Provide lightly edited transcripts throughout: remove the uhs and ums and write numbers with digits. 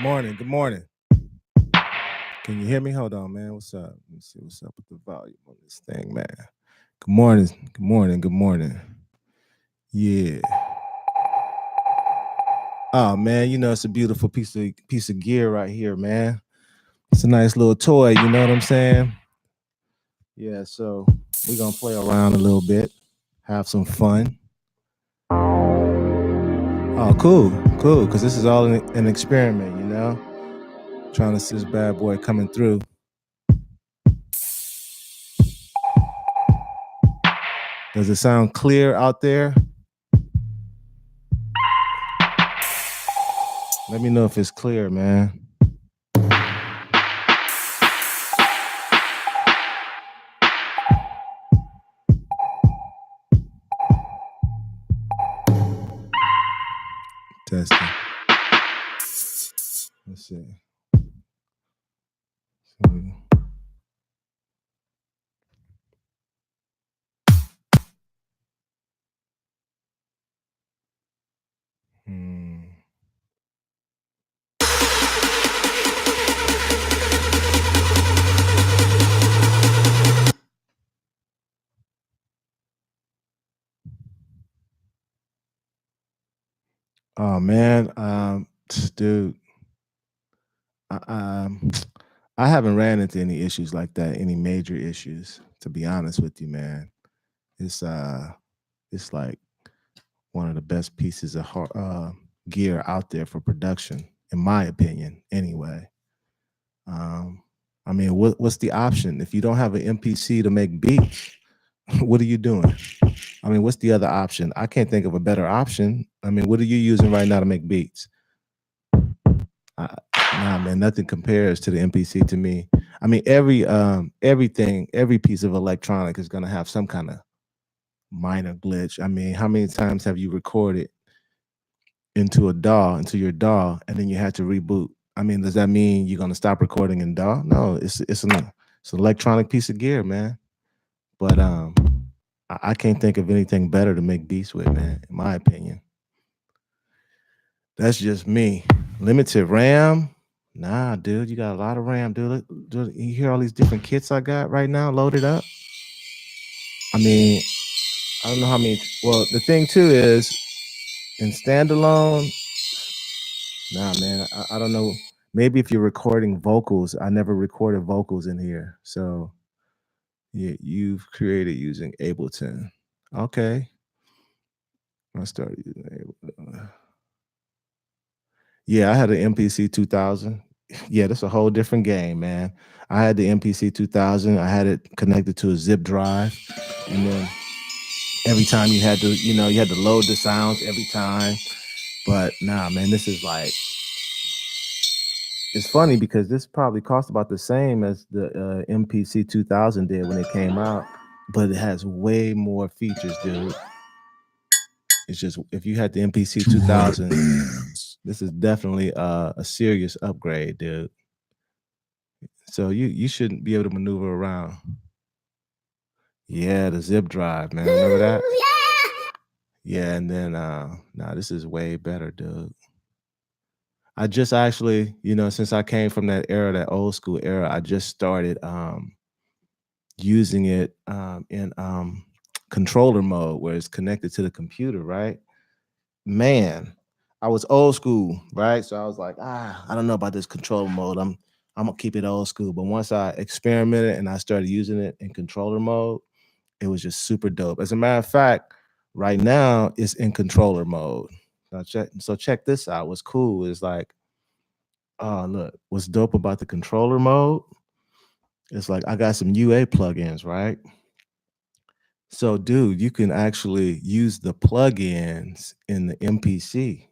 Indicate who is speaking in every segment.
Speaker 1: morning. Good morning. Can you hear me? Hold on, man. What's up? Let me see what's up with the volume on this thing, man. Good morning. Good morning. Good morning. Yeah. Oh man, it's a beautiful piece of gear right here, man. It's a nice little toy, you know what I'm saying? Yeah, so we're gonna play around a little bit, have some fun. Oh, cool, because this is all an experiment, Trying to see this bad boy coming through. Does it sound clear out there? Let me know if it's clear, man. Testing. Let's see. Oh man, dude, I, I haven't ran into any issues like that, any major issues. To be honest with you, man, it's like one of the best pieces of gear out there for production, in my opinion. Anyway, I mean, what's the option if you don't have an MPC to make beats? What are you doing? I mean, what's the other option? I can't think of a better option. I mean, what are you using right now to make beats? Nah, man, nothing compares to the MPC to me. I mean, every piece of electronic is gonna have some kind of minor glitch. I mean, how many times have you recorded into your DAW, and then you had to reboot? I mean, does that mean you're gonna stop recording in DAW? No, it's an electronic piece of gear, man. But I can't think of anything better to make beats with, man, in my opinion. That's just me. Limited RAM. Nah, dude, you got a lot of RAM, dude. You hear all these different kits I got right now loaded up? I mean, I don't know how many. Well, the thing too is, in standalone, nah, man, I don't know. Maybe if you're recording vocals, I never recorded vocals in here. So yeah, you've created using Ableton. Okay. I started using Ableton. Yeah, I had an MPC 2000. Yeah, that's a whole different game, man. I had the MPC 2000. I had it connected to a zip drive, and then every time you had to load the sounds every time. But nah, man, this is like, it's funny because this probably cost about the same as the MPC 2000 did when it came out, but it has way more features, dude. It's just, if you had the MPC 2000, this is definitely a serious upgrade, dude. So you shouldn't be able to maneuver around. Yeah, the zip drive, man. Remember that? Yeah, and then nah, this is way better, dude. I just actually, since I came from that era, that old school era, I just started using it in controller mode where it's connected to the computer, right? Man, I was old school, right? So I was like, I don't know about this controller mode. I'm gonna keep it old school. But once I experimented and I started using it in controller mode, it was just super dope. As a matter of fact, right now it's in controller mode. Now check this out. What's cool is like, oh look, what's dope about the controller mode? It's like I got some UA plugins, right? So, dude, you can actually use the plugins in the MPC,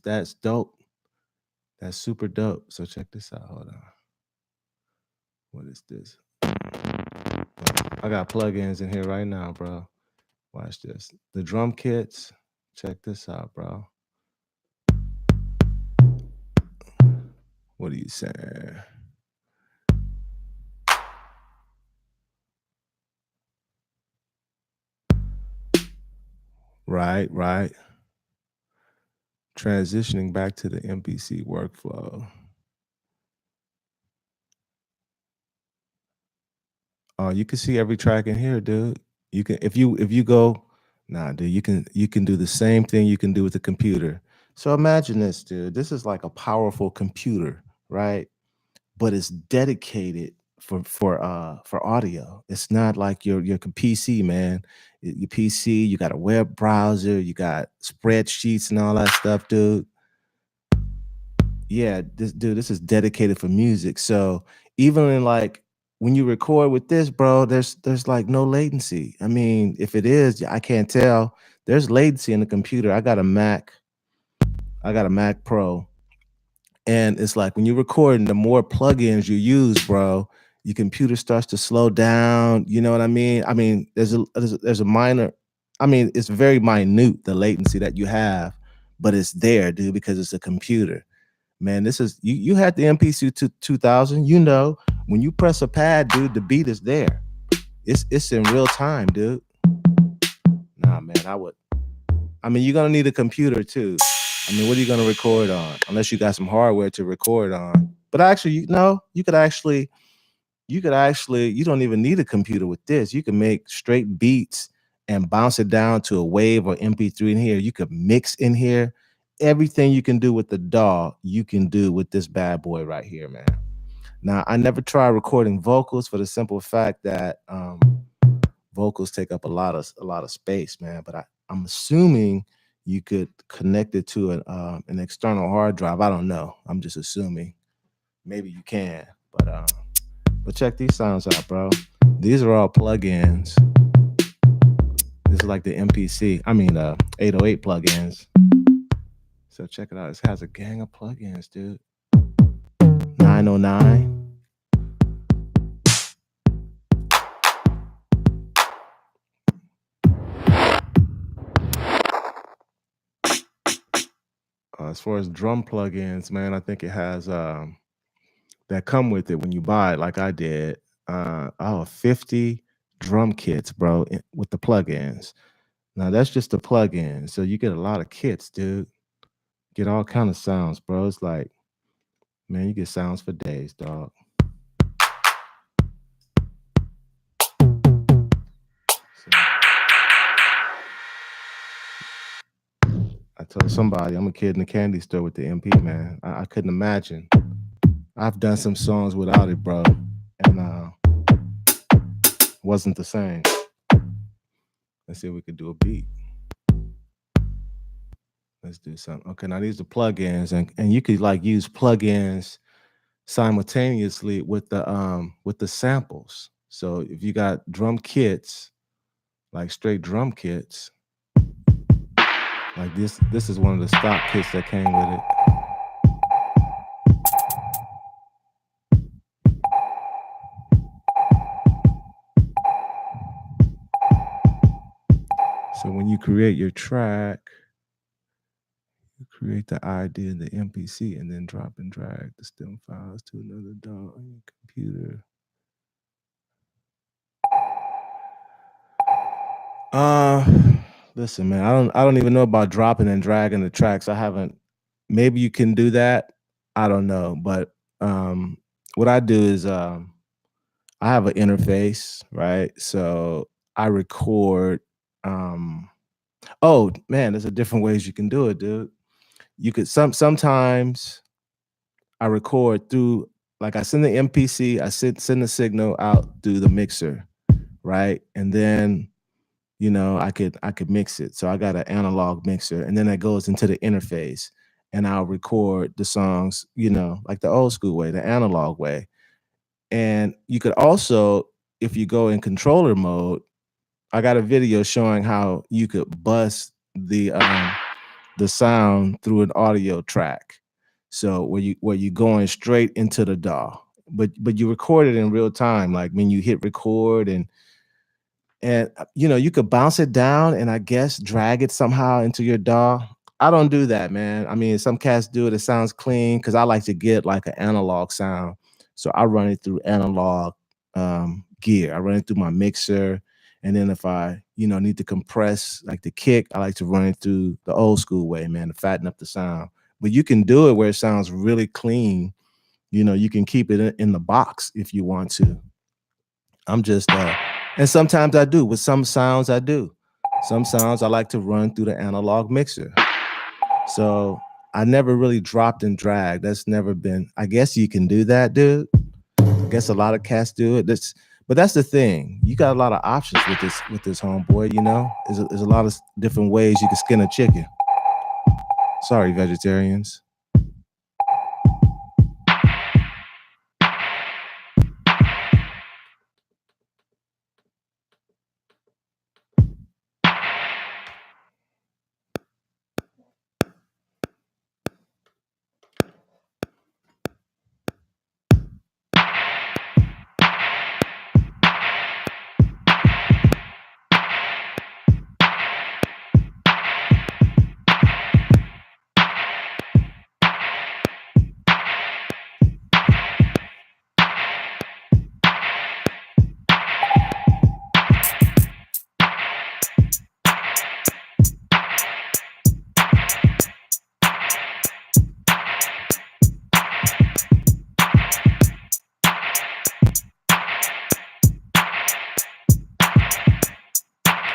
Speaker 1: that's dope. That's super dope. So check this out. Hold on. What is this? I got plugins in here right now, bro. Watch this. The drum kits. Check this out, bro. What are you saying? Right. transitioning back to the MPC workflow. Oh, you can see every track in here, dude. You can if you go, nah, dude, you can do the same thing you can do with the computer. So imagine this, dude. This is like a powerful computer, right? But it's dedicated for audio. It's not like your PC, man. Your PC, you got a web browser, you got spreadsheets and all that stuff, dude. Yeah, this is dedicated for music. So even in like when you record with this, bro, there's like no latency. I mean, if it is, I can't tell. There's latency in the computer. I got a Mac Pro, and it's like when you're recording, the more plugins you use, bro, your computer starts to slow down. You know what I mean? I mean, there's a minor, I mean, it's very minute the latency that you have, but it's there, dude, because it's a computer. Man, this is you had the MPC 2000. You know, when you press a pad, dude, the beat is there. It's in real time, dude. Nah, man, I mean, you're gonna need a computer too. I mean, what are you gonna record on? Unless you got some hardware to record on. But actually, you don't even need a computer with this. You can make straight beats and bounce it down to a wave or MP3 in here. You could mix in here. Everything you can do with the DAW, you can do with this bad boy right here, man. Now, I never tried recording vocals for the simple fact that vocals take up a lot of space, man. But I'm assuming you could connect it to an external hard drive. I don't know. I'm just assuming. Maybe you can, but check these sounds out, bro. These are all plugins. This is like the MPC. I mean, 808 plugins. So check it out. It has a gang of plugins, dude. 909. As far as drum plugins, man, I think it has that come with it when you buy it, like I did. 50 drum kits, bro, with the plugins. Now that's just the plugin, so you get a lot of kits, dude. Get all kind of sounds, bro. It's like, man, you get sounds for days, dog. So, I told somebody I'm a kid in the candy store with the MP, man. I couldn't imagine. I've done some songs without it, bro, and wasn't the same. Let's see if we could do a beat. Let's do something. Okay, now these are plugins, and you could like use plugins simultaneously with the samples. So if you got drum kits, like straight drum kits, like this is one of the stock kits that came with it. So when you create your track, you create the ID in the MPC and then drop and drag the stem files to another DAW on your computer. Listen, man, I don't even know about dropping and dragging the tracks. I haven't. Maybe you can do that. I don't know, but what I do is I have an interface, right? So I record. Oh man, there's a different ways you can do it, dude. You could sometimes I record through, like I send the MPC, I send the signal out through the mixer, right? And then I could mix it. So I got an analog mixer, and then that goes into the interface, and I'll record the songs, like the old school way, the analog way. And you could also, if you go in controller mode, I got a video showing how you could bust the sound through an audio track. So where you going straight into the DAW, but you record it in real time, like when you hit record, and you could bounce it down and I guess drag it somehow into your DAW. I don't do that, man. I mean, some cats do it. It sounds clean because I like to get like an analog sound. So I run it through analog gear. I run it through my mixer, And then if I, need to compress like the kick, I like to run it through the old school way, man, to fatten up the sound. But you can do it where it sounds really clean. You can keep it in the box if you want to. I'm just and sometimes I do. With some sounds I do. Some sounds I like to run through the analog mixer. So I never really dropped and dragged. That's never been. I guess you can do that, dude. I guess a lot of cats do it. But that's the thing. You got a lot of options with this homeboy. There's a lot of different ways you can skin a chicken. Sorry, vegetarians.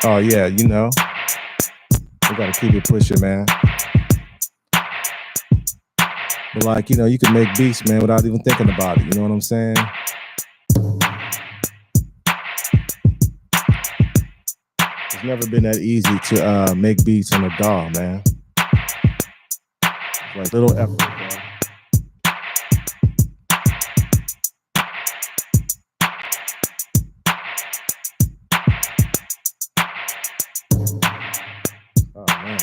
Speaker 1: Oh yeah, we gotta keep it pushing, man. But like, you can make beats, man, without even thinking about it. You know what I'm saying? It's never been that easy to make beats on a DAW, man. It's like little effort, bro. Oh man.